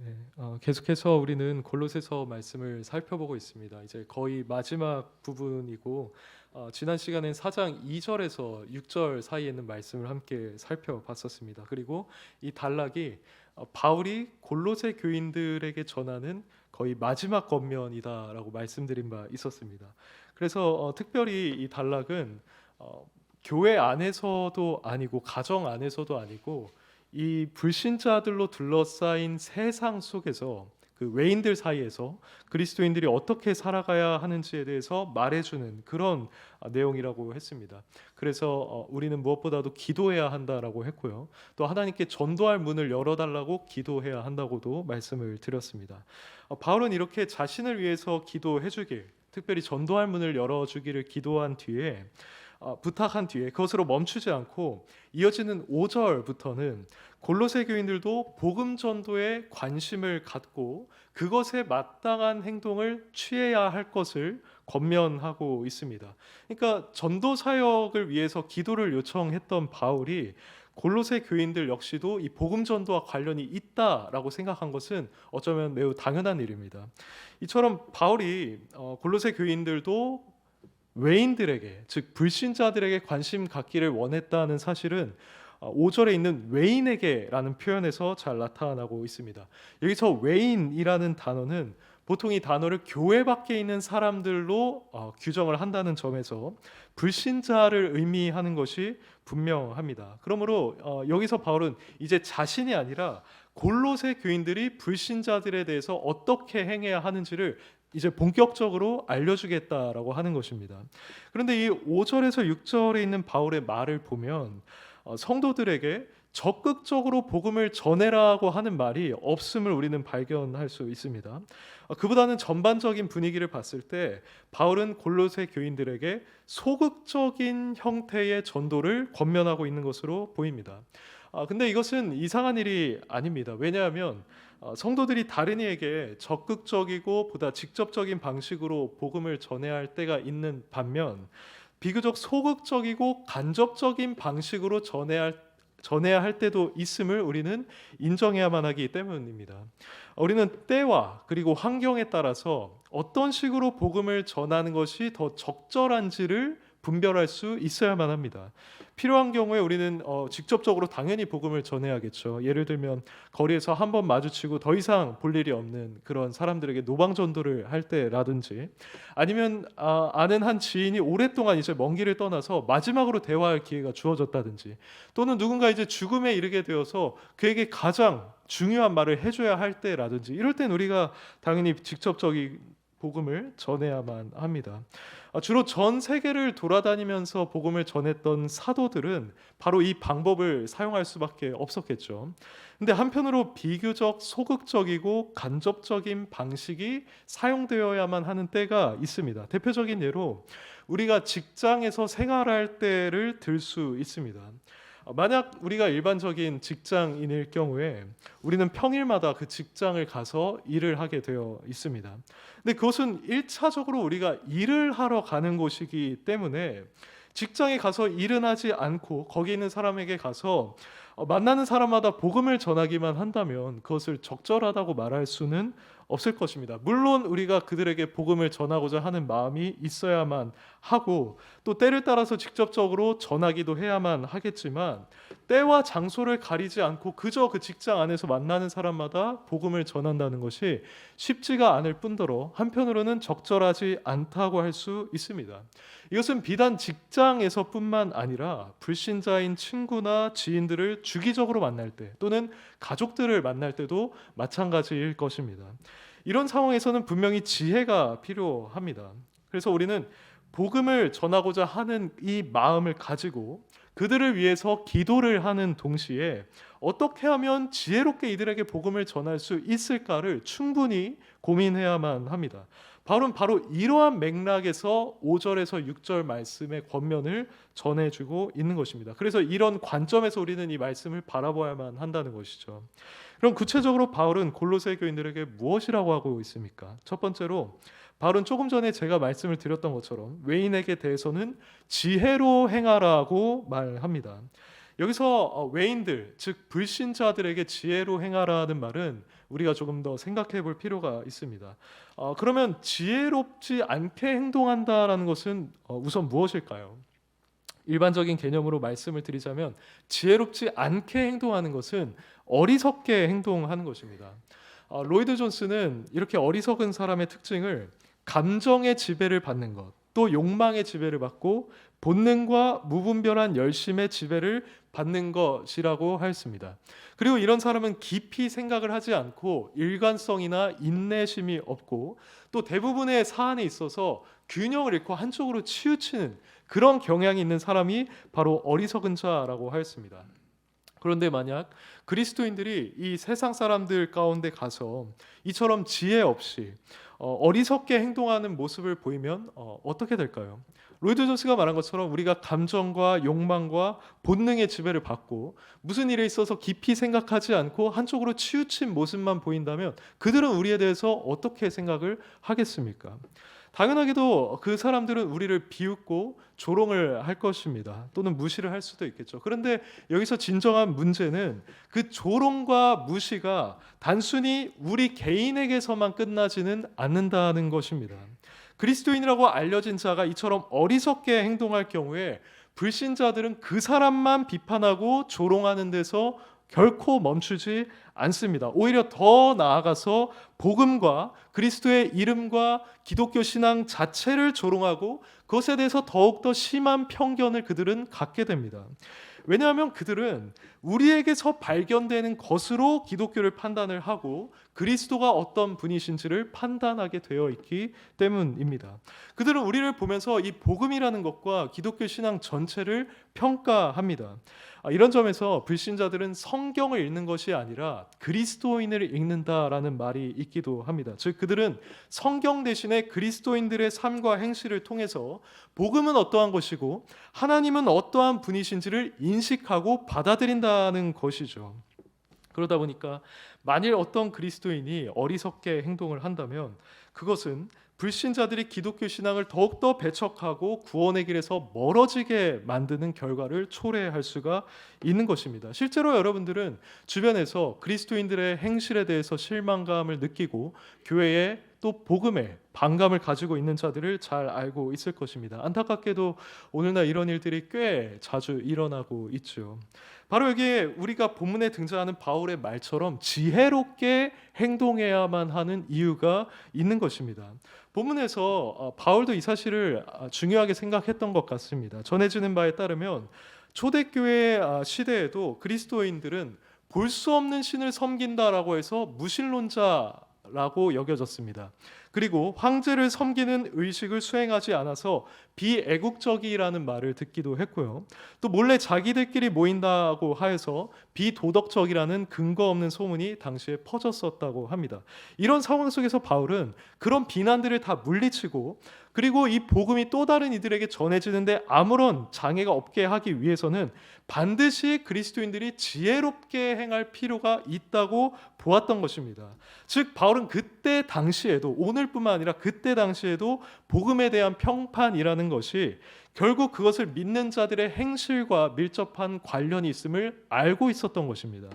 네, 계속해서 우리는 골로새서 말씀을 살펴보고 있습니다. 이제 거의 마지막 부분이고 지난 시간엔 4장 2절에서 6절 사이에 있는 말씀을 함께 살펴봤었습니다. 그리고 이 단락이 바울이 골로새 교인들에게 전하는 거의 마지막 권면이다라고 말씀드린 바 있었습니다. 그래서 특별히 이 단락은 교회 안에서도 아니고 가정 안에서도 아니고 이 불신자들로 둘러싸인 세상 속에서 그 외인들 사이에서 그리스도인들이 어떻게 살아가야 하는지에 대해서 말해주는 그런 내용이라고 했습니다. 그래서 우리는 무엇보다도 기도해야 한다라고 했고요. 또 하나님께 전도할 문을 열어달라고 기도해야 한다고도 말씀을 드렸습니다. 바울은 이렇게 자신을 위해서 기도해주길, 특별히 전도할 문을 열어주기를 기도한 뒤에 부탁한 뒤에 그것으로 멈추지 않고 이어지는 5절부터는 골로새 교인들도 복음 전도에 관심을 갖고 그것에 마땅한 행동을 취해야 할 것을 권면하고 있습니다. 그러니까 전도 사역을 위해서 기도를 요청했던 바울이 골로새 교인들 역시도 이 복음 전도와 관련이 있다라고 생각한 것은 어쩌면 매우 당연한 일입니다. 이처럼 바울이 골로새 교인들도 외인들에게, 즉 불신자들에게 관심 갖기를 원했다는 사실은 5절에 있는 외인에게라는 표현에서 잘 나타나고 있습니다. 여기서 외인이라는 단어는 보통 이 단어를 교회 밖에 있는 사람들로 규정을 한다는 점에서 불신자를 의미하는 것이 분명합니다. 그러므로 여기서 바울은 이제 자신이 아니라 골로새 교인들이 불신자들에 대해서 어떻게 행해야 하는지를 이제 본격적으로 알려주겠다라고 하는 것입니다. 그런데 이 5절에서 6절에 있는 바울의 말을 보면 성도들에게 적극적으로 복음을 전해라고 하는 말이 없음을 우리는 발견할 수 있습니다. 그보다는 전반적인 분위기를 봤을 때 바울은 골로새 교인들에게 소극적인 형태의 전도를 권면하고 있는 것으로 보입니다. 근데 이것은 이상한 일이 아닙니다. 왜냐하면 성도들이 다른 이에게 적극적이고 보다 직접적인 방식으로 복음을 전해야 할 때가 있는 반면 비교적 소극적이고 간접적인 방식으로 전해야 할 때도 있음을 우리는 인정해야만 하기 때문입니다. 우리는 때와 그리고 환경에 따라서 어떤 식으로 복음을 전하는 것이 더 적절한지를 분별할 수 있어야만 합니다. 필요한 경우에 우리는 직접적으로 당연히 복음을 전해야겠죠. 예를 들면 거리에서 한 번 마주치고 더 이상 볼 일이 없는 그런 사람들에게 노방 전도를 할 때라든지, 아니면 아는 한 지인이 오랫동안 이제 먼 길을 떠나서 마지막으로 대화할 기회가 주어졌다든지, 또는 누군가 이제 죽음에 이르게 되어서 그에게 가장 중요한 말을 해줘야 할 때라든지, 이럴 땐 우리가 당연히 직접적인 복음을 전해야만 합니다. 주로 전 세계를 돌아다니면서 복음을 전했던 사도들은 바로 이 방법을 사용할 수밖에 없었겠죠. 근데 한편으로 비교적 소극적이고 간접적인 방식이 사용되어야만 하는 때가 있습니다. 대표적인 예로 우리가 직장에서 생활할 때를 들 수 있습니다. 만약 우리가 일반적인 직장인일 경우에 우리는 평일마다 그 직장을 가서 일을 하게 되어 있습니다. 근데 그것은 1차적으로 우리가 일을 하러 가는 곳이기 때문에 직장에 가서 일은 하지 않고 거기 있는 사람에게 가서 만나는 사람마다 복음을 전하기만 한다면 그것을 적절하다고 말할 수는 없을 것입니다. 물론 우리가 그들에게 복음을 전하고자 하는 마음이 있어야만 하고 또 때를 따라서 직접적으로 전하기도 해야만 하겠지만, 때와 장소를 가리지 않고 그저 그 직장 안에서 만나는 사람마다 복음을 전한다는 것이 쉽지가 않을 뿐더러 한편으로는 적절하지 않다고 할 수 있습니다. 이것은 비단 직장에서뿐만 아니라 불신자인 친구나 지인들을 주기적으로 만날 때 또는 가족들을 만날 때도 마찬가지일 것입니다. 이런 상황에서는 분명히 지혜가 필요합니다. 그래서 우리는 복음을 전하고자 하는 이 마음을 가지고 그들을 위해서 기도를 하는 동시에 어떻게 하면 지혜롭게 이들에게 복음을 전할 수 있을까를 충분히 고민해야만 합니다. 바울은 바로 이러한 맥락에서 5절에서 6절 말씀의 권면을 전해주고 있는 것입니다. 그래서 이런 관점에서 우리는 이 말씀을 바라봐야만 한다는 것이죠. 그럼 구체적으로 바울은 골로새 교인들에게 무엇이라고 하고 있습니까? 첫 번째로 바울은 조금 전에 제가 말씀을 드렸던 것처럼 외인에게 대해서는 지혜로 행하라고 말합니다. 여기서 외인들, 즉 불신자들에게 지혜로 행하라는 말은 우리가 조금 더 생각해 볼 필요가 있습니다. 그러면 지혜롭지 않게 행동한다라는 것은 우선 무엇일까요? 일반적인 개념으로 말씀을 드리자면 지혜롭지 않게 행동하는 것은 어리석게 행동하는 것입니다. 로이드 존스는 이렇게 어리석은 사람의 특징을 감정의 지배를 받는 것, 또 욕망의 지배를 받고 본능과 무분별한 열심의 지배를 받는 것이라고 하였습니다. 그리고 이런 사람은 깊이 생각을 하지 않고 일관성이나 인내심이 없고 또 대부분의 사안에 있어서 균형을 잃고 한쪽으로 치우치는 그런 경향이 있는 사람이 바로 어리석은 자라고 하였습니다. 그런데 만약 그리스도인들이 이 세상 사람들 가운데 가서 이처럼 지혜 없이 어리석게 행동하는 모습을 보이면 어떻게 될까요? 로이드 존스가 말한 것처럼 우리가 감정과 욕망과 본능의 지배를 받고 무슨 일에 있어서 깊이 생각하지 않고 한쪽으로 치우친 모습만 보인다면 그들은 우리에 대해서 어떻게 생각을 하겠습니까? 당연하게도 그 사람들은 우리를 비웃고 조롱을 할 것입니다. 또는 무시를 할 수도 있겠죠. 그런데 여기서 진정한 문제는 그 조롱과 무시가 단순히 우리 개인에게서만 끝나지는 않는다는 것입니다. 그리스도인이라고 알려진 자가 이처럼 어리석게 행동할 경우에 불신자들은 그 사람만 비판하고 조롱하는 데서 결코 멈추지 않습니다. 오히려 더 나아가서 복음과 그리스도의 이름과 기독교 신앙 자체를 조롱하고 그것에 대해서 더욱더 심한 편견을 그들은 갖게 됩니다. 왜냐하면 그들은 우리에게서 발견되는 것으로 기독교를 판단을 하고 그리스도가 어떤 분이신지를 판단하게 되어 있기 때문입니다. 그들은 우리를 보면서 이 복음이라는 것과 기독교 신앙 전체를 평가합니다. 이런 점에서 불신자들은 성경을 읽는 것이 아니라 그리스도인을 읽는다라는 말이 있기도 합니다. 즉 그들은 성경 대신에 그리스도인들의 삶과 행실을 통해서 복음은 어떠한 것이고 하나님은 어떠한 분이신지를 인식하고 받아들인다는 것이죠. 그러다 보니까 만일 어떤 그리스도인이 어리석게 행동을 한다면 그것은 불신자들이 기독교 신앙을 더욱더 배척하고 구원의 길에서 멀어지게 만드는 결과를 초래할 수가 있는 것입니다. 실제로 여러분들은 주변에서 그리스도인들의 행실에 대해서 실망감을 느끼고 교회에 또 복음에 반감을 가지고 있는 자들을 잘 알고 있을 것입니다. 안타깝게도 오늘날 이런 일들이 꽤 자주 일어나고 있죠. 바로 여기에 우리가 본문에 등장하는 바울의 말처럼 지혜롭게 행동해야만 하는 이유가 있는 것입니다. 본문에서 바울도 이 사실을 중요하게 생각했던 것 같습니다. 전해지는 바에 따르면 초대교회 시대에도 그리스도인들은 볼 수 없는 신을 섬긴다라고 해서 무신론자라고 여겨졌습니다. 그리고 황제를 섬기는 의식을 수행하지 않아서 비애국적이라는 말을 듣기도 했고요. 또 몰래 자기들끼리 모인다고 하여서 비도덕적이라는 근거 없는 소문이 당시에 퍼졌었다고 합니다. 이런 상황 속에서 바울은 그런 비난들을 다 물리치고 그리고 이 복음이 또 다른 이들에게 전해지는데 아무런 장애가 없게 하기 위해서는 반드시 그리스도인들이 지혜롭게 행할 필요가 있다고 보았던 것입니다. 즉 바울은 그때 당시에도 오늘뿐만 아니라 그때 당시에도 복음에 대한 평판이라는 것이 결국 그것을 믿는 자들의 행실과 밀접한 관련이 있음을 알고 있었던 것입니다.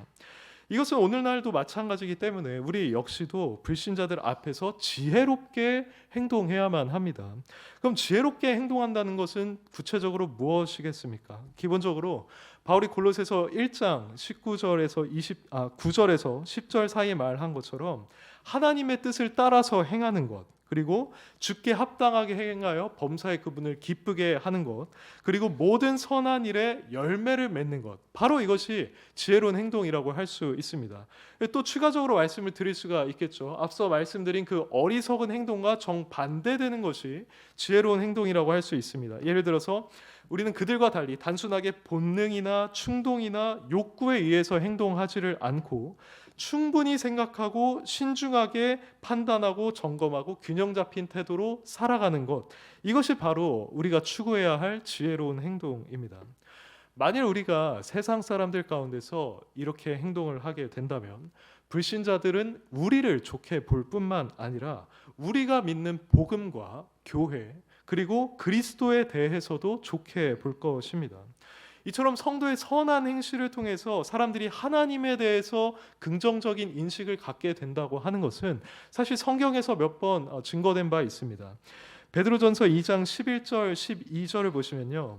이것은 오늘날도 마찬가지이기 때문에 우리 역시도 불신자들 앞에서 지혜롭게 행동해야만 합니다. 그럼 지혜롭게 행동한다는 것은 구체적으로 무엇이겠습니까? 기본적으로 바울이 골로새서 1장 19절에서 9절에서 10절 사이에 말한 것처럼 하나님의 뜻을 따라서 행하는 것, 그리고 주께 합당하게 행하여 범사의 그분을 기쁘게 하는 것, 그리고 모든 선한 일에 열매를 맺는 것, 바로 이것이 지혜로운 행동이라고 할 수 있습니다. 또 추가적으로 말씀을 드릴 수가 있겠죠. 앞서 말씀드린 그 어리석은 행동과 정반대되는 것이 지혜로운 행동이라고 할 수 있습니다. 예를 들어서 우리는 그들과 달리 단순하게 본능이나 충동이나 욕구에 의해서 행동하지를 않고 충분히 생각하고 신중하게 판단하고 점검하고 균형 잡힌 태도로 살아가는 것, 이것이 바로 우리가 추구해야 할 지혜로운 행동입니다. 만일 우리가 세상 사람들 가운데서 이렇게 행동을 하게 된다면 불신자들은 우리를 좋게 볼 뿐만 아니라 우리가 믿는 복음과 교회 그리고 그리스도에 대해서도 좋게 볼 것입니다. 이처럼 성도의 선한 행실을 통해서 사람들이 하나님에 대해서 긍정적인 인식을 갖게 된다고 하는 것은 사실 성경에서 몇 번 증거된 바 있습니다. 베드로전서 2장 11절 12절을 보시면요,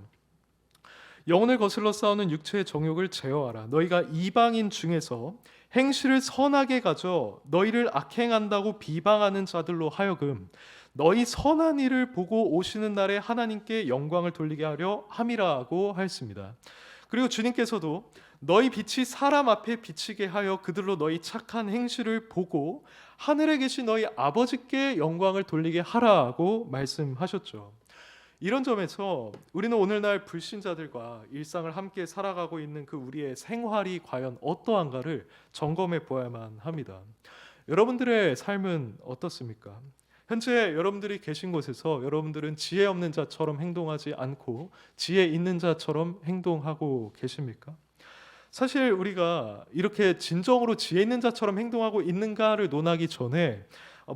영혼을 거슬러 싸우는 육체의 정욕을 제어하라. 너희가 이방인 중에서 행실을 선하게 가져 너희를 악행한다고 비방하는 자들로 하여금 너희 선한 일을 보고 오시는 날에 하나님께 영광을 돌리게 하려 함이라고 하였습니다. 그리고 주님께서도 너희 빛이 사람 앞에 비치게 하여 그들로 너희 착한 행실을 보고 하늘에 계신 너희 아버지께 영광을 돌리게 하라고 말씀하셨죠. 이런 점에서 우리는 오늘날 불신자들과 일상을 함께 살아가고 있는 그 우리의 생활이 과연 어떠한가를 점검해 보아야만 합니다. 여러분들의 삶은 어떻습니까? 현재 여러분들이 계신 곳에서 여러분들은 지혜 없는 자처럼 행동하지 않고 지혜 있는 자처럼 행동하고 계십니까? 사실 우리가 이렇게 진정으로 지혜 있는 자처럼 행동하고 있는가를 논하기 전에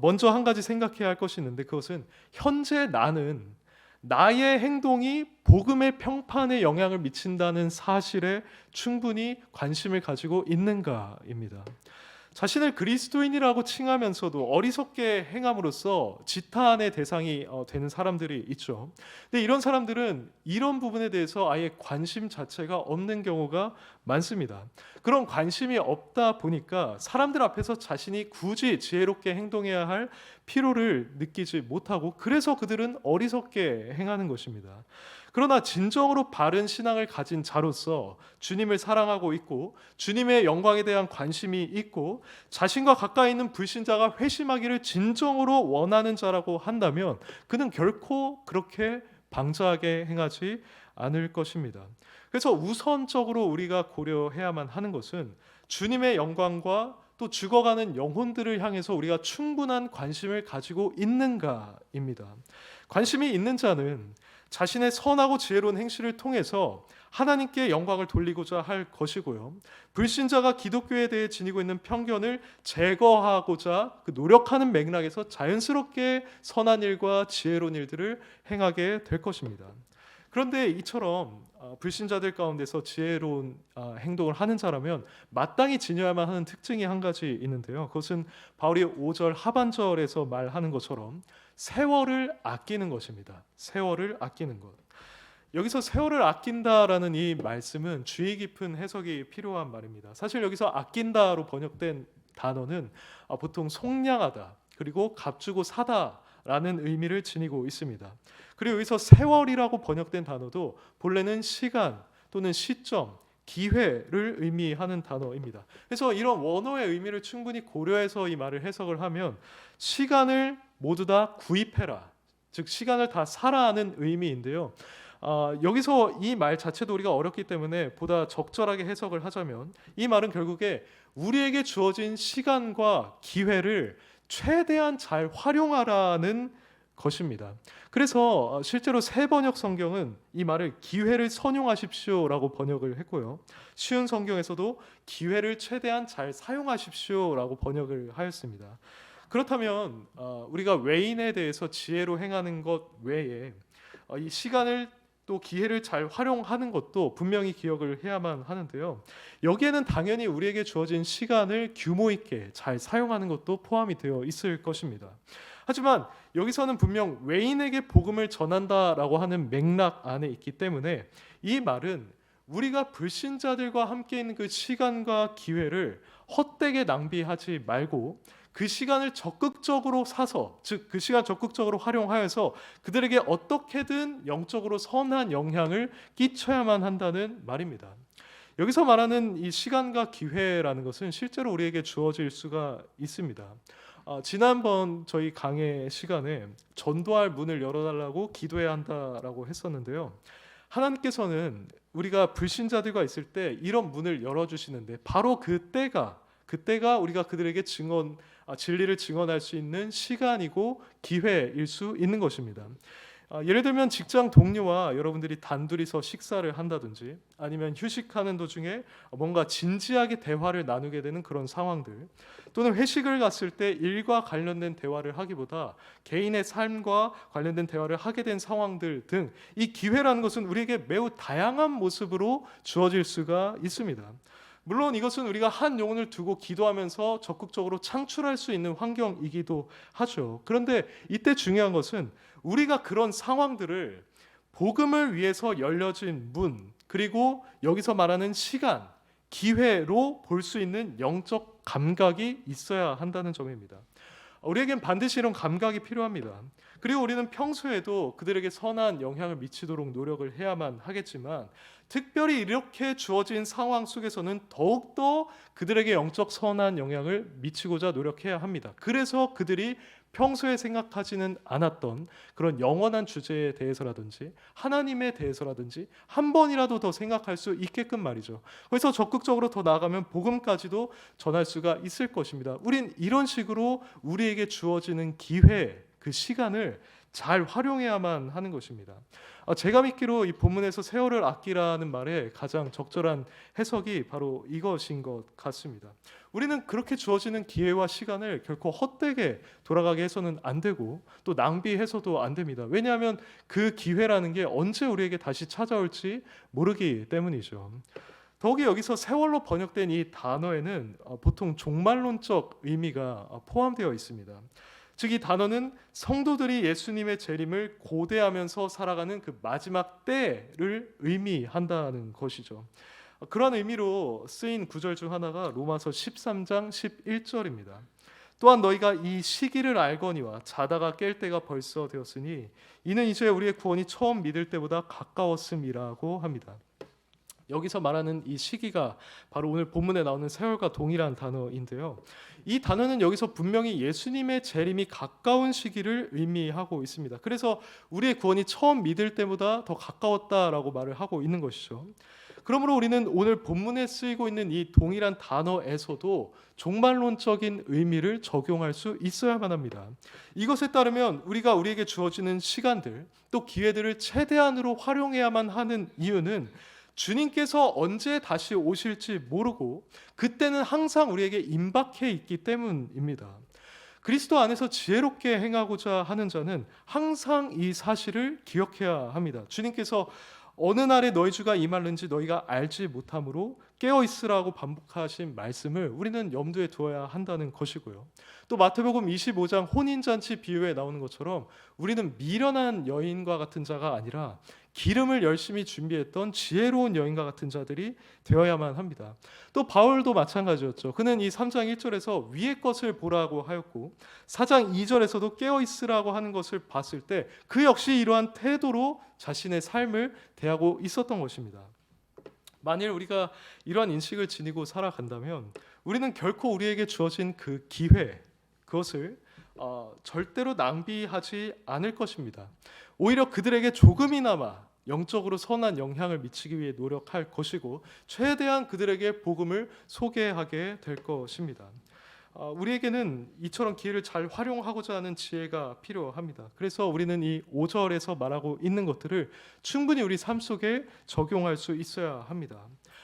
먼저 한 가지 생각해야 할 것이 있는데, 그것은 현재 나는 나의 행동이 복음의 평판에 영향을 미친다는 사실에 충분히 관심을 가지고 있는가입니다. 자신을 그리스도인이라고 칭하면서도 어리석게 행함으로써 지탄의 대상이 되는 사람들이 있죠. 근데 이런 사람들은 이런 부분에 대해서 아예 관심 자체가 없는 경우가 많습니다. 그런 관심이 없다 보니까 사람들 앞에서 자신이 굳이 지혜롭게 행동해야 할 필요를 느끼지 못하고, 그래서 그들은 어리석게 행하는 것입니다. 그러나 진정으로 바른 신앙을 가진 자로서 주님을 사랑하고 있고 주님의 영광에 대한 관심이 있고 자신과 가까이 있는 불신자가 회심하기를 진정으로 원하는 자라고 한다면 그는 결코 그렇게 방자하게 행하지 않을 것입니다. 그래서 우선적으로 우리가 고려해야만 하는 것은 주님의 영광과 또 죽어가는 영혼들을 향해서 우리가 충분한 관심을 가지고 있는가입니다. 관심이 있는 자는 자신의 선하고 지혜로운 행실을 통해서 하나님께 영광을 돌리고자 할 것이고요, 불신자가 기독교에 대해 지니고 있는 편견을 제거하고자 노력하는 맥락에서 자연스럽게 선한 일과 지혜로운 일들을 행하게 될 것입니다. 그런데 이처럼 불신자들 가운데서 지혜로운 행동을 하는 자라면 마땅히 지녀야만 하는 특징이 한 가지 있는데요, 그것은 바울이 5절 하반절에서 말하는 것처럼 세월을 아끼는 것입니다. 세월을 아끼는 것. 여기서 세월을 아낀다라는 이 말씀은 주의 깊은 해석이 필요한 말입니다. 사실 여기서 아낀다로 번역된 단어는 보통 속량하다, 그리고 값주고 사다라는 의미를 지니고 있습니다. 그리고 여기서 세월이라고 번역된 단어도 본래는 시간 또는 시점, 기회를 의미하는 단어입니다. 그래서 이런 원어의 의미를 충분히 고려해서 이 말을 해석을 하면 시간을 모두 다 구입해라, 즉 시간을 다 사라는 의미인데요. 여기서 이 말 자체도 우리가 어렵기 때문에 보다 적절하게 해석을 하자면 이 말은 결국에 우리에게 주어진 시간과 기회를 최대한 잘 활용하라는 것입니다. 그래서 실제로 새 번역 성경은 이 말을 기회를 선용하십시오라고 번역을 했고요, 쉬운 성경에서도 기회를 최대한 잘 사용하십시오라고 번역을 하였습니다. 그렇다면 우리가 외인에 대해서 지혜로 행하는 것 외에 이 시간을 또 기회를 잘 활용하는 것도 분명히 기억을 해야만 하는데요, 여기에는 당연히 우리에게 주어진 시간을 규모 있게 잘 사용하는 것도 포함이 되어 있을 것입니다. 하지만 여기서는 분명 외인에게 복음을 전한다라고 하는 맥락 안에 있기 때문에 이 말은 우리가 불신자들과 함께 있는 그 시간과 기회를 헛되게 낭비하지 말고 그 시간을 적극적으로 사서, 즉 그 시간 적극적으로 활용하여서 그들에게 어떻게든 영적으로 선한 영향을 끼쳐야만 한다는 말입니다. 여기서 말하는 이 시간과 기회라는 것은 실제로 우리에게 주어질 수가 있습니다. 지난번 저희 강의 시간에 전도할 문을 열어달라고 기도해야 한다라고 했었는데요, 하나님께서는 우리가 불신자들과 있을 때 이런 문을 열어주시는데 바로 그때가 우리가 그들에게 진리를 증언할 수 있는 시간이고 기회일 수 있는 것입니다. 예를 들면 직장 동료와 여러분들이 단둘이서 식사를 한다든지 아니면 휴식하는 도중에 뭔가 진지하게 대화를 나누게 되는 그런 상황들, 또는 회식을 갔을 때 일과 관련된 대화를 하기보다 개인의 삶과 관련된 대화를 하게 된 상황들 등, 이 기회라는 것은 우리에게 매우 다양한 모습으로 주어질 수가 있습니다. 물론 이것은 우리가 한 영혼을 두고 기도하면서 적극적으로 창출할 수 있는 환경이기도 하죠. 그런데 이때 중요한 것은 우리가 그런 상황들을 복음을 위해서 열려진 문, 그리고 여기서 말하는 시간, 기회로 볼 수 있는 영적 감각이 있어야 한다는 점입니다. 우리에겐 반드시 이런 감각이 필요합니다. 그리고 우리는 평소에도 그들에게 선한 영향을 미치도록 노력을 해야만 하겠지만, 특별히 이렇게 주어진 상황 속에서는 더욱더 그들에게 영적 선한 영향을 미치고자 노력해야 합니다. 그래서 그들이 평소에 생각하지는 않았던 그런 영원한 주제에 대해서라든지 하나님에 대해서라든지 한 번이라도 더 생각할 수 있게끔 말이죠. 그래서 적극적으로 더 나아가면 복음까지도 전할 수가 있을 것입니다. 우린 이런 식으로 우리에게 주어지는 기회, 그 시간을 잘 활용해야만 하는 것입니다. 제가 믿기로 이 본문에서 세월을 아끼라는 말에 가장 적절한 해석이 바로 이것인 것 같습니다. 우리는 그렇게 주어지는 기회와 시간을 결코 헛되게 돌아가게 해서는 안 되고, 또 낭비해서도 안 됩니다. 왜냐하면 그 기회라는 게 언제 우리에게 다시 찾아올지 모르기 때문이죠. 더욱이 여기서 세월로 번역된 이 단어에는 보통 종말론적 의미가 포함되어 있습니다. 즉 이 단어는 성도들이 예수님의 재림을 고대하면서 살아가는 그 마지막 때를 의미한다는 것이죠. 그런 의미로 쓰인 구절 중 하나가 로마서 13장 11절입니다. 또한 너희가 이 시기를 알거니와 자다가 깰 때가 벌써 되었으니 이는 이제 우리의 구원이 처음 믿을 때보다 가까웠음이라고 합니다. 여기서 말하는 이 시기가 바로 오늘 본문에 나오는 세월과 동일한 단어인데요. 이 단어는 여기서 분명히 예수님의 재림이 가까운 시기를 의미하고 있습니다. 그래서 우리의 구원이 처음 믿을 때보다 더 가까웠다라고 말을 하고 있는 것이죠. 그러므로 우리는 오늘 본문에 쓰이고 있는 이 동일한 단어에서도 종말론적인 의미를 적용할 수 있어야만 합니다. 이것에 따르면 우리가 우리에게 주어지는 시간들, 또 기회들을 최대한으로 활용해야만 하는 이유는 주님께서 언제 다시 오실지 모르고 그때는 항상 우리에게 임박해 있기 때문입니다. 그리스도 안에서 지혜롭게 행하고자 하는 자는 항상 이 사실을 기억해야 합니다. 주님께서 어느 날에 너희 주가 임하는지 너희가 알지 못함으로 깨어 있으라고 반복하신 말씀을 우리는 염두에 두어야 한다는 것이고요. 또 마태복음 25장 혼인잔치 비유에 나오는 것처럼 우리는 미련한 여인과 같은 자가 아니라 기름을 열심히 준비했던 지혜로운 여인과 같은 자들이 되어야만 합니다. 또 바울도 마찬가지였죠. 그는 이 3장 1절에서 위의 것을 보라고 하였고 4장 2절에서도 깨어 있으라고 하는 것을 봤을 때 그 역시 이러한 태도로 자신의 삶을 대하고 있었던 것입니다. 만일 우리가 이러한 인식을 지니고 살아간다면 우리는 결코 우리에게 주어진 그 기회, 그것을 절대로 낭비하지 않을 것입니다. 오히려 그들에게 조금이나마 영적으로 선한 영향을 미치기 위해 노력할 것이고 최대한 그들에게 복음을 소개하게 될 것입니다. 우리에게는 이처럼 기회를 잘 활용하고자 하는 지혜가 필요합니다. 그래서 우리는 이 5절에서 말하고 있는 것들을 충분히 우리 삶 속에 적용할 수 있어야 합니다.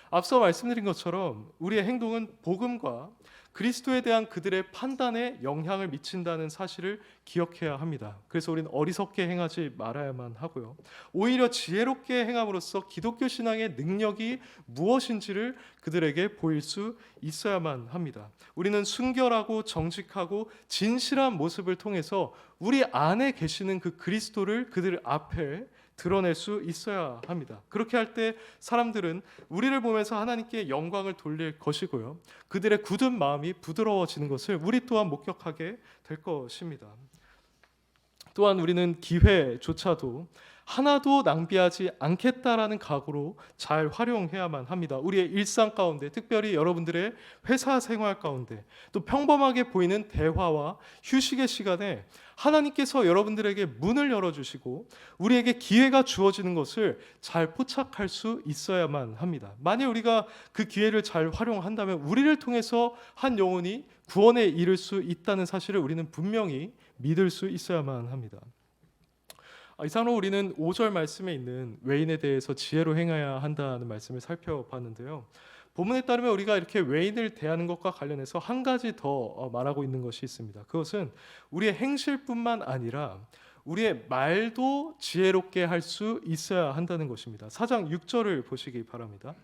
앞서 말씀드린 것처럼 우리의 행동은 복음과 그리스도에 대한 그들의 판단에 영향을 미친다는 사실을 기억해야 합니다. 그래서 우리는 어리석게 행하지 말아야만 하고요. 오히려 지혜롭게 행함으로써 기독교 신앙의 능력이 무엇인지를 그들에게 보일 수 있어야만 합니다. 우리는 순결하고 정직하고 진실한 모습을 통해서 우리 안에 계시는 그 그리스도를 그들 앞에 드러낼 수 있어야 합니다. 그렇게 할 때 사람들은 우리를 보면서 하나님께 영광을 돌릴 것이고요. 그들의 굳은 마음이 부드러워지는 것을 우리 또한 목격하게 될 것입니다. 또한 우리는 기회조차도 하나도 낭비하지 않겠다라는 각오로 잘 활용해야만 합니다. 우리의 일상 가운데, 특별히 여러분들의 회사 생활 가운데, 또 평범하게 보이는 대화와 휴식의 시간에 하나님께서 여러분들에게 문을 열어주시고 우리에게 기회가 주어지는 것을 잘 포착할 수 있어야만 합니다. 만일 우리가 그 기회를 잘 활용한다면 우리를 통해서 한 영혼이 구원에 이를 수 있다는 사실을 우리는 분명히 믿을 수 있어야만 합니다. 이상으로 우리는 5절 말씀에 있는 외인에 대해서 지혜로 행해야 한다는 말씀을 살펴봤는데요. 본문에 따르면 우리가 이렇게 외인을 대하는 것과 관련해서 한 가지 더 말하고 있는 것이 있습니다. 그것은 우리의 행실뿐만 아니라 우리의 말도 지혜롭게 할 수 있어야 한다는 것입니다. 4장 6절을 보시기 바랍니다.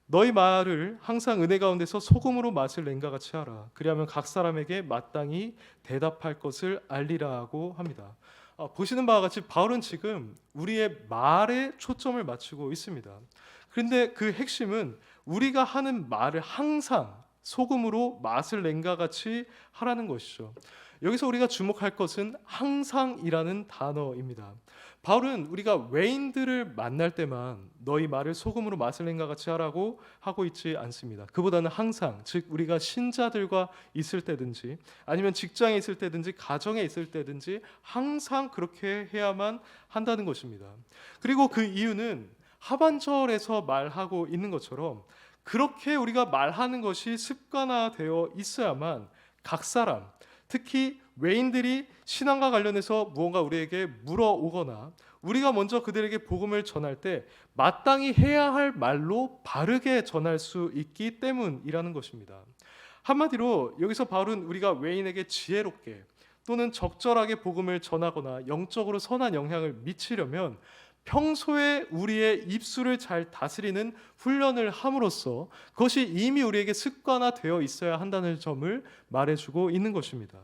너희 말을 항상 은혜 가운데서 소금으로 맛을 낸과 같이 하라. 그리하면 각 사람에게 마땅히 대답할 것을 알리라고 합니다. 보시는 바와 같이 바울은 지금 우리의 말에 초점을 맞추고 있습니다. 그런데 그 핵심은 우리가 하는 말을 항상 소금으로 맛을 낸과 같이 하라는 것이죠. 여기서 우리가 주목할 것은 항상이라는 단어입니다. 바울은 우리가 외인들을 만날 때만 너희 말을 소금으로 맛을 낸과 같이 하라고 하고 있지 않습니다. 그보다는 항상, 즉 우리가 신자들과 있을 때든지 아니면 직장에 있을 때든지 가정에 있을 때든지 항상 그렇게 해야만 한다는 것입니다. 그리고 그 이유는 하반절에서 말하고 있는 것처럼 그렇게 우리가 말하는 것이 습관화되어 있어야만 각 사람, 특히 외인들이 신앙과 관련해서 무언가 우리에게 물어오거나 우리가 먼저 그들에게 복음을 전할 때 마땅히 해야 할 말로 바르게 전할 수 있기 때문이라는 것입니다. 한마디로 여기서 바울은 우리가 외인에게 지혜롭게 또는 적절하게 복음을 전하거나 영적으로 선한 영향을 미치려면 평소에 우리의 입술을 잘 다스리는 훈련을 함으로써 그것이 이미 우리에게 습관화되어 있어야 한다는 점을 말해주고 있는 것입니다.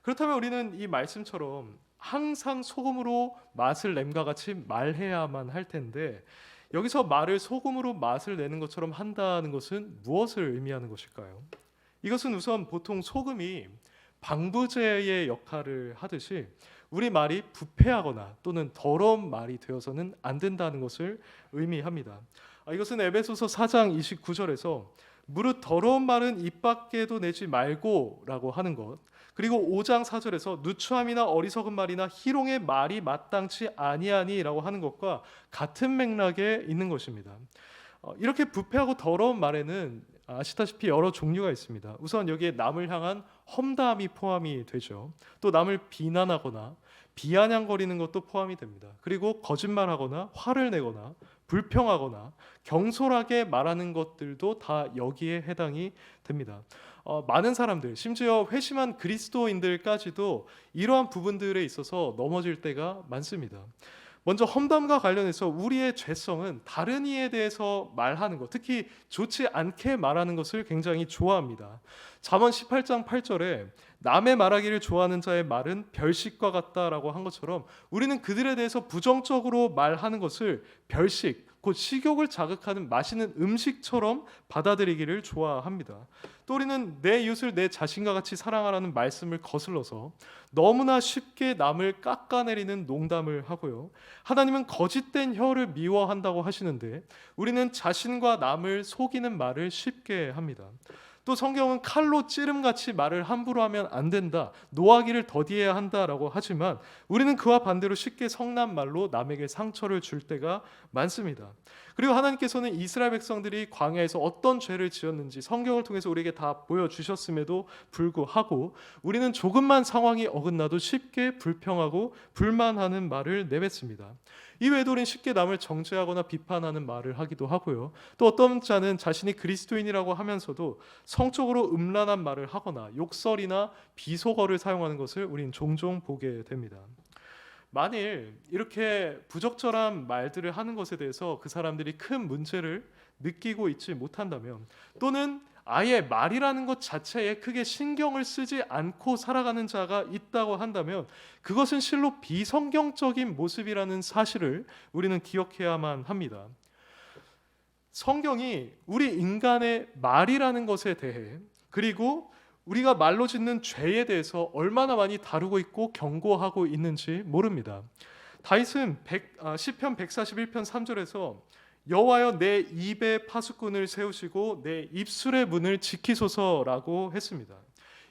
그렇다면 우리는 이 말씀처럼 항상 소금으로 맛을 냄과 같이 말해야만 할 텐데 여기서 말을 소금으로 맛을 내는 것처럼 한다는 것은 무엇을 의미하는 것일까요? 이것은 우선 보통 소금이 방부제의 역할을 하듯이 우리 말이 부패하거나 또는 더러운 말이 되어서는 안 된다는 것을 의미합니다. 이것은 에베소서 4장 29절에서 무릇 더러운 말은 입 밖에도 내지 말고 라고 하는 것, 그리고 5장 4절에서 누추함이나 어리석은 말이나 희롱의 말이 마땅치 아니하니 라고 하는 것과 같은 맥락에 있는 것입니다. 이렇게 부패하고 더러운 말에는 아시다시피 여러 종류가 있습니다. 우선 여기에 남을 향한 험담이 포함이 되죠. 또 남을 비난하거나 비아냥거리는 것도 포함이 됩니다. 그리고 거짓말하거나 화를 내거나 불평하거나 경솔하게 말하는 것들도 다 여기에 해당이 됩니다. 많은 사람들, 심지어 회심한 그리스도인들까지도 이러한 부분들에 있어서 넘어질 때가 많습니다. 먼저 험담과 관련해서 우리의 죄성은 다른 이에 대해서 말하는 것, 특히 좋지 않게 말하는 것을 굉장히 좋아합니다. 잠언 18장 8절에 남의 말하기를 좋아하는 자의 말은 별식과 같다라고 한 것처럼 우리는 그들에 대해서 부정적으로 말하는 것을 별식, 곧 식욕을 자극하는 맛있는 음식처럼 받아들이기를 좋아합니다. 또 우리는 내 이웃을 내 자신과 같이 사랑하라는 말씀을 거슬러서 너무나 쉽게 남을 깎아내리는 농담을 하고요. 하나님은 거짓된 혀를 미워한다고 하시는데 우리는 자신과 남을 속이는 말을 쉽게 합니다. 또 성경은 칼로 찌름같이 말을 함부로 하면 안 된다, 노하기를 더디해야 한다라고 하지만 우리는 그와 반대로 쉽게 성난 말로 남에게 상처를 줄 때가 많습니다. 그리고 하나님께서는 이스라엘 백성들이 광야에서 어떤 죄를 지었는지 성경을 통해서 우리에게 다 보여주셨음에도 불구하고 우리는 조금만 상황이 어긋나도 쉽게 불평하고 불만하는 말을 내뱉습니다. 이 외에도 우리는 쉽게 남을 정죄하거나 비판하는 말을 하기도 하고요. 또 어떤 자는 자신이 그리스도인이라고 하면서도 성적으로 음란한 말을 하거나 욕설이나 비속어를 사용하는 것을 우리는 종종 보게 됩니다. 만일 이렇게 부적절한 말들을 하는 것에 대해서 그 사람들이 큰 문제를 느끼고 있지 못한다면 또는 아예 말이라는 것 자체에 크게 신경을 쓰지 않고 살아가는 자가 있다고 한다면 그것은 실로 비성경적인 모습이라는 사실을 우리는 기억해야만 합니다. 성경이 우리 인간의 말이라는 것에 대해 그리고 우리가 말로 짓는 죄에 대해서 얼마나 많이 다루고 있고 경고하고 있는지 모릅니다. 다윗은 시편 141편 3절에서 여호와여 내 입에 파수꾼을 세우시고 내 입술의 문을 지키소서라고 했습니다.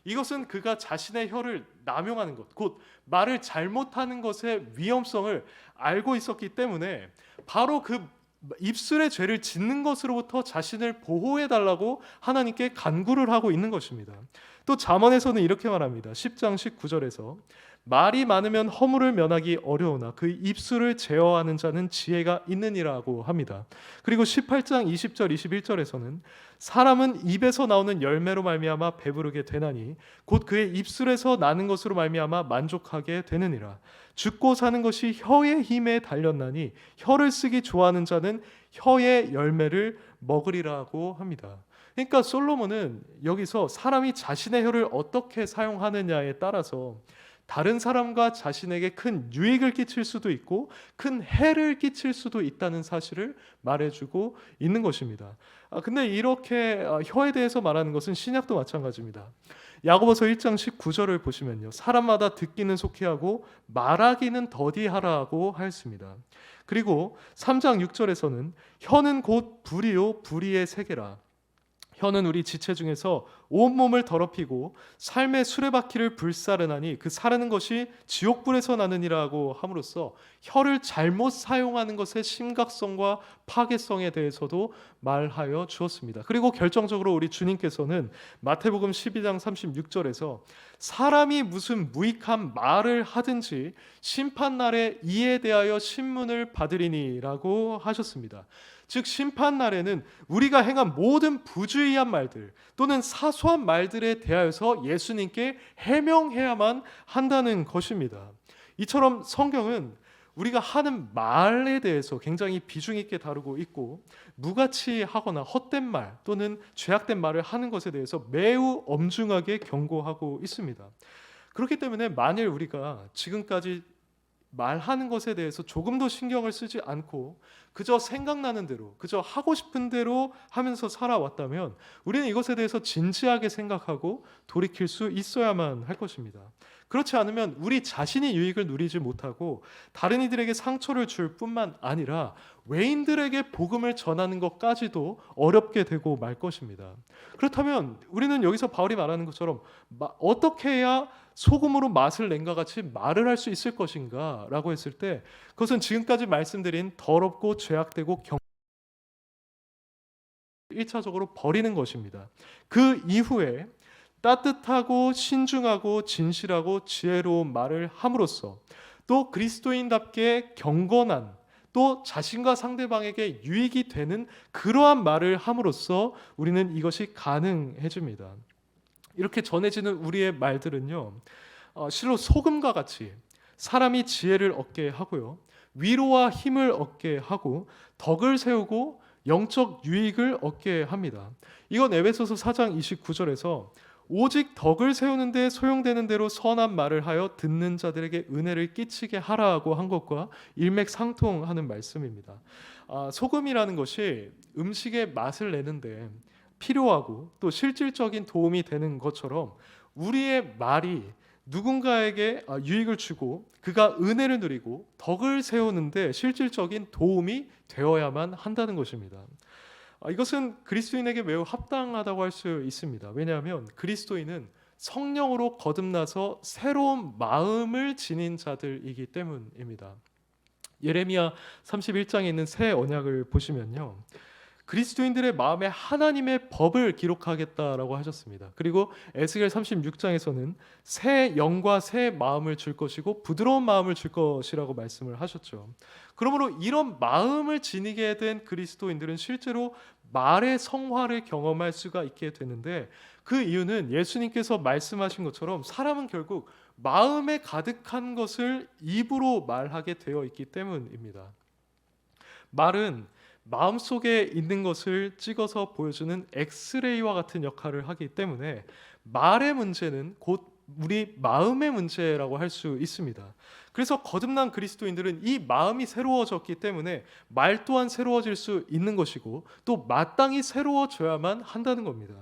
이것은 그가 자신의 혀를 남용하는 것, 곧 말을 잘못하는 것의 위험성을 알고 있었기 때문에 바로 그 입술의 죄를 짓는 것으로부터 자신을 보호해달라고 하나님께 간구를 하고 있는 것입니다. 또 잠언에서는 이렇게 말합니다. 10장 19절에서 말이 많으면 허물을 면하기 어려우나 그 입술을 제어하는 자는 지혜가 있느니라고 합니다. 그리고 18장 20절 21절에서는 사람은 입에서 나오는 열매로 말미암아 배부르게 되나니 곧 그의 입술에서 나는 것으로 말미암아 만족하게 되느니라. 죽고 사는 것이 혀의 힘에 달렸나니 혀를 쓰기 좋아하는 자는 혀의 열매를 먹으리라고 합니다. 그러니까 솔로몬은 여기서 사람이 자신의 혀를 어떻게 사용하느냐에 따라서 다른 사람과 자신에게 큰 유익을 끼칠 수도 있고 큰 해를 끼칠 수도 있다는 사실을 말해주고 있는 것입니다. 근데 이렇게 혀에 대해서 말하는 것은 신약도 마찬가지입니다. 야고보서 1장 19절을 보시면요, 사람마다 듣기는 속히 하고 말하기는 더디하라고 하였습니다. 그리고 3장 6절에서는 혀는 곧 불이요 불의의 세계라. 혀는 우리 지체 중에서 온몸을 더럽히고 삶의 수레바퀴를 불사르나니 그 사르는 것이 지옥불에서 나느니라고 함으로써 혀를 잘못 사용하는 것의 심각성과 파괴성에 대해서도 말하여 주었습니다. 그리고 결정적으로 우리 주님께서는 마태복음 12장 36절에서 사람이 무슨 무익한 말을 하든지 심판날에 이에 대하여 신문을 받으리니라고 하셨습니다. 즉 심판날에는 우리가 행한 모든 부주의한 말들 또는 사소한 말들에 대하여서 예수님께 해명해야만 한다는 것입니다. 이처럼 성경은 우리가 하는 말에 대해서 굉장히 비중 있게 다루고 있고 무가치하거나 헛된 말 또는 죄악된 말을 하는 것에 대해서 매우 엄중하게 경고하고 있습니다. 그렇기 때문에 만일 우리가 지금까지 말하는 것에 대해서 조금도 신경을 쓰지 않고 그저 생각나는 대로, 그저 하고 싶은 대로 하면서 살아왔다면 우리는 이것에 대해서 진지하게 생각하고 돌이킬 수 있어야만 할 것입니다. 그렇지 않으면 우리 자신이 유익을 누리지 못하고 다른 이들에게 상처를 줄 뿐만 아니라 외인들에게 복음을 전하는 것까지도 어렵게 되고 말 것입니다. 그렇다면 우리는 여기서 바울이 말하는 것처럼 어떻게 해야 소금으로 맛을 낸과 같이 말을 할 수 있을 것인가 라고 했을 때 그것은 지금까지 말씀드린 더럽고 죄악되고 1차적으로 버리는 것입니다. 그 이후에 따뜻하고 신중하고 진실하고 지혜로운 말을 함으로써 또 그리스도인답게 경건한 또 자신과 상대방에게 유익이 되는 그러한 말을 함으로써 우리는 이것이 가능해집니다. 이렇게 전해지는 우리의 말들은요, 실로 소금과 같이 사람이 지혜를 얻게 하고요, 위로와 힘을 얻게 하고 덕을 세우고 영적 유익을 얻게 합니다. 이건 에베소서 4장 29절에서 오직 덕을 세우는 데 소용되는 대로 선한 말을 하여 듣는 자들에게 은혜를 끼치게 하라고 한 것과 일맥상통하는 말씀입니다. 소금이라는 것이 음식의 맛을 내는데 필요하고 또 실질적인 도움이 되는 것처럼 우리의 말이 누군가에게 유익을 주고 그가 은혜를 누리고 덕을 세우는데 실질적인 도움이 되어야만 한다는 것입니다. 이것은 그리스도인에게 매우 합당하다고 할 수 있습니다. 왜냐하면 그리스도인은 성령으로 거듭나서 새로운 마음을 지닌 자들이기 때문입니다. 예레미야 31장에 있는 새 언약을 보시면요, 그리스도인들의 마음에 하나님의 법을 기록하겠다라고 하셨습니다. 그리고 에스겔 36장에서는 새 영과 새 마음을 줄 것이고 부드러운 마음을 줄 것이라고 말씀을 하셨죠. 그러므로 이런 마음을 지니게 된 그리스도인들은 실제로 말의 성화를 경험할 수가 있게 되는데 그 이유는 예수님께서 말씀하신 것처럼 사람은 결국 마음에 가득한 것을 입으로 말하게 되어 있기 때문입니다. 말은 마음속에 있는 것을 찍어서 보여주는 엑스레이와 같은 역할을 하기 때문에 말의 문제는 곧 우리 마음의 문제라고 할 수 있습니다. 그래서 거듭난 그리스도인들은 이 마음이 새로워졌기 때문에 말 또한 새로워질 수 있는 것이고 또 마땅히 새로워져야만 한다는 겁니다.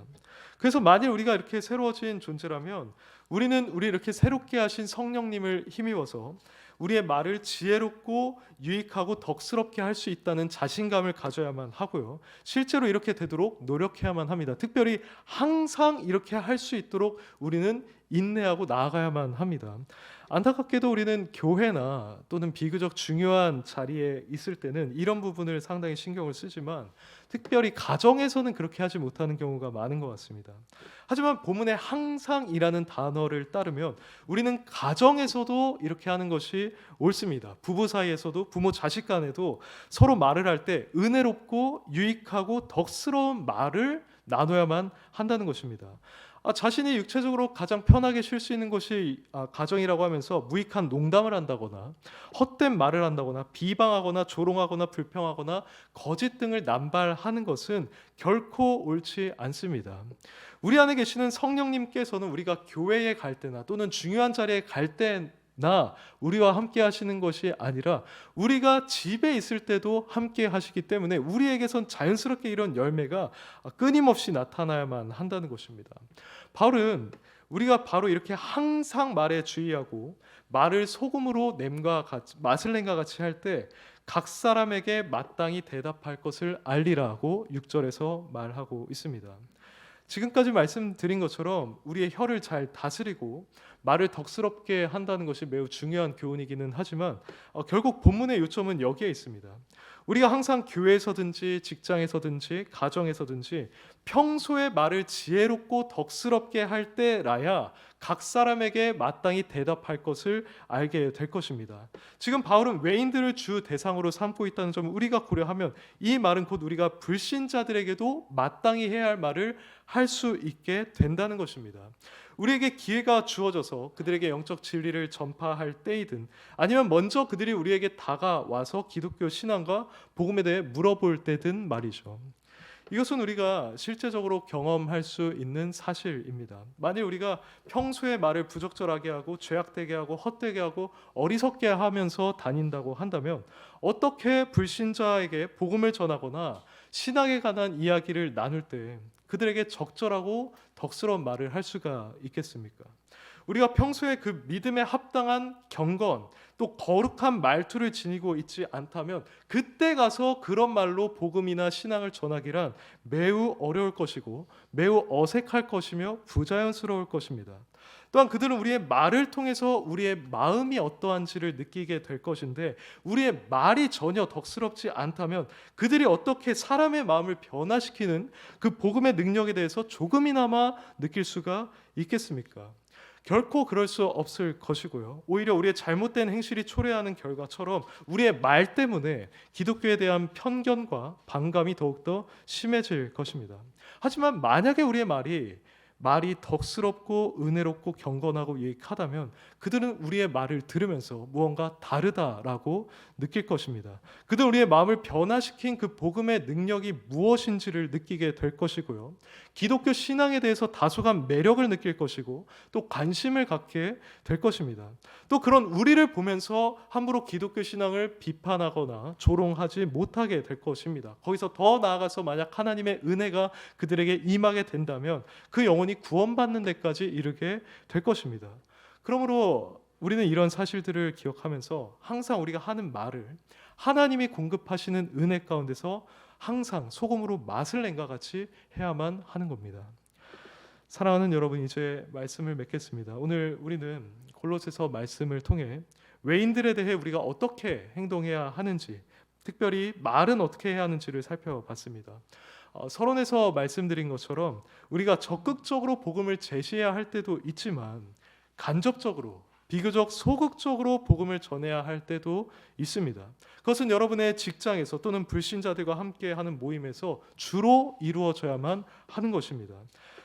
그래서 만일 우리가 이렇게 새로워진 존재라면 우리는 우리 이렇게 새롭게 하신 성령님을 힘입어서 우리의 말을 지혜롭고 유익하고 덕스럽게 할 수 있다는 자신감을 가져야만 하고요, 실제로 이렇게 되도록 노력해야만 합니다. 특별히 항상 이렇게 할 수 있도록 우리는 인내하고 나아가야만 합니다. 안타깝게도 우리는 교회나 또는 비교적 중요한 자리에 있을 때는 이런 부분을 상당히 신경을 쓰지만 특별히 가정에서는 그렇게 하지 못하는 경우가 많은 것 같습니다. 하지만 본문에 항상이라는 단어를 따르면 우리는 가정에서도 이렇게 하는 것이 옳습니다. 부부 사이에서도 부모 자식 간에도 서로 말을 할 때 은혜롭고 유익하고 덕스러운 말을 나눠야만 한다는 것입니다. 자신이 육체적으로 가장 편하게 쉴 수 있는 것이 가정이라고 하면서 무익한 농담을 한다거나 헛된 말을 한다거나 비방하거나 조롱하거나 불평하거나 거짓 등을 남발하는 것은 결코 옳지 않습니다. 우리 안에 계시는 성령님께서는 우리가 교회에 갈 때나 또는 중요한 자리에 갈 때나 우리와 함께 하시는 것이 아니라 우리가 집에 있을 때도 함께 하시기 때문에 우리에게선 자연스럽게 이런 열매가 끊임없이 나타나야만 한다는 것입니다. 바울은 우리가 바로 이렇게 항상 말에 주의하고 말을 소금으로 냄과 같이 맛을 냄과 같이 할 때 각 사람에게 마땅히 대답할 것을 알리라고 6절에서 말하고 있습니다. 지금까지 말씀드린 것처럼 우리의 혀를 잘 다스리고 말을 덕스럽게 한다는 것이 매우 중요한 교훈이기는 하지만 결국 본문의 요점은 여기에 있습니다. 우리가 항상 교회에서든지 직장에서든지 가정에서든지 평소에 말을 지혜롭고 덕스럽게 할 때라야 각 사람에게 마땅히 대답할 것을 알게 될 것입니다. 지금 바울은 외인들을 주 대상으로 삼고 있다는 점을 우리가 고려하면 이 말은 곧 우리가 불신자들에게도 마땅히 해야 할 말을 할 수 있게 된다는 것입니다. 우리에게 기회가 주어져서 그들에게 영적 진리를 전파할 때이든 아니면 먼저 그들이 우리에게 다가와서 기독교 신앙과 복음에 대해 물어볼 때든 말이죠. 이것은 우리가 실제적으로 경험할 수 있는 사실입니다. 만일 우리가 평소에 말을 부적절하게 하고 죄악되게 하고 헛되게 하고 어리석게 하면서 다닌다고 한다면 어떻게 불신자에게 복음을 전하거나 신앙에 관한 이야기를 나눌 때 그들에게 적절하고 덕스러운 말을 할 수가 있겠습니까? 우리가 평소에 그 믿음에 합당한 경건 또 거룩한 말투를 지니고 있지 않다면 그때 가서 그런 말로 복음이나 신앙을 전하기란 매우 어려울 것이고 매우 어색할 것이며 부자연스러울 것입니다. 또한 그들은 우리의 말을 통해서 우리의 마음이 어떠한지를 느끼게 될 것인데 우리의 말이 전혀 덕스럽지 않다면 그들이 어떻게 사람의 마음을 변화시키는 그 복음의 능력에 대해서 조금이나마 느낄 수가 있겠습니까? 결코 그럴 수 없을 것이고요. 오히려 우리의 잘못된 행실이 초래하는 결과처럼 우리의 말 때문에 기독교에 대한 편견과 반감이 더욱더 심해질 것입니다. 하지만 만약에 우리의 말이 덕스럽고 은혜롭고 경건하고 유익하다면 그들은 우리의 말을 들으면서 무언가 다르다라고 느낄 것입니다. 그들은 우리의 마음을 변화시킨 그 복음의 능력이 무엇인지를 느끼게 될 것이고요. 기독교 신앙에 대해서 다소간 매력을 느낄 것이고 또 관심을 갖게 될 것입니다. 또 그런 우리를 보면서 함부로 기독교 신앙을 비판하거나 조롱하지 못하게 될 것입니다. 거기서 더 나아가서 만약 하나님의 은혜가 그들에게 임하게 된다면 그 영혼이 구원받는 데까지 이르게 될 것입니다. 그러므로 우리는 이런 사실들을 기억하면서 항상 우리가 하는 말을 하나님이 공급하시는 은혜 가운데서 항상 소금으로 맛을 낸과 같이 해야만 하는 겁니다. 사랑하는 여러분, 이제 말씀을 맺겠습니다. 오늘 우리는 골로새서 말씀을 통해 외인들에 대해 우리가 어떻게 행동해야 하는지, 특별히 말은 어떻게 해야 하는지를 살펴봤습니다. 서론에서 말씀드린 것처럼 우리가 적극적으로 복음을 제시해야 할 때도 있지만 간접적으로 비교적 소극적으로 복음을 전해야 할 때도 있습니다. 그것은 여러분의 직장에서 또는 불신자들과 함께하는 모임에서 주로 이루어져야만 하는 것입니다.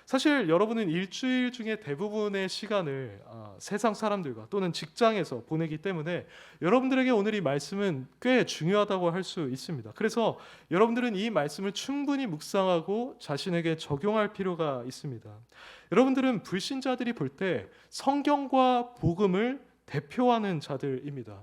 사실 여러분은 일주일 중에 대부분의 시간을 세상 사람들과 또는 직장에서 보내기 때문에 여러분들에게 오늘 이 말씀은 꽤 중요하다고 할 수 있습니다. 그래서 여러분들은 이 말씀을 충분히 묵상하고 자신에게 적용할 필요가 있습니다. 여러분들은 불신자들이 볼 때 성경과 복음을 대표하는 자들입니다.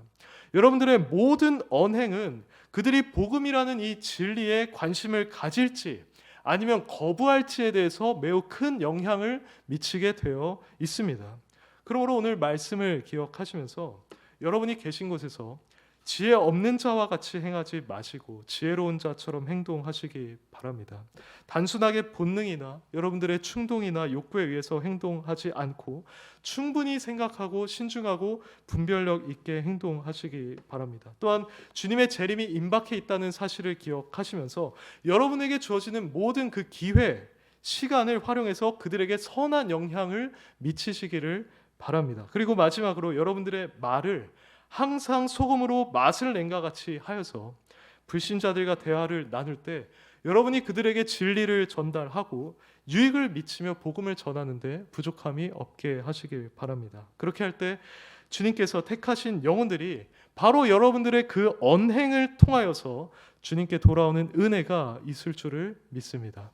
여러분들의 모든 언행은 그들이 복음이라는 이 진리에 관심을 가질지 아니면 거부할지에 대해서 매우 큰 영향을 미치게 되어 있습니다. 그러므로 오늘 말씀을 기억하시면서 여러분이 계신 곳에서 지혜 없는 자와 같이 행하지 마시고 지혜로운 자처럼 행동하시기 바랍니다. 단순하게 본능이나 여러분들의 충동이나 욕구에 의해서 행동하지 않고 충분히 생각하고 신중하고 분별력 있게 행동하시기 바랍니다. 또한 주님의 재림이 임박해 있다는 사실을 기억하시면서 여러분에게 주어지는 모든 그 기회, 시간을 활용해서 그들에게 선한 영향을 미치시기를 바랍니다. 그리고 마지막으로 여러분들의 말을 항상 소금으로 맛을 낸과 같이 하여서 불신자들과 대화를 나눌 때 여러분이 그들에게 진리를 전달하고 유익을 미치며 복음을 전하는데 부족함이 없게 하시길 바랍니다. 그렇게 할 때 주님께서 택하신 영혼들이 바로 여러분들의 그 언행을 통하여서 주님께 돌아오는 은혜가 있을 줄을 믿습니다.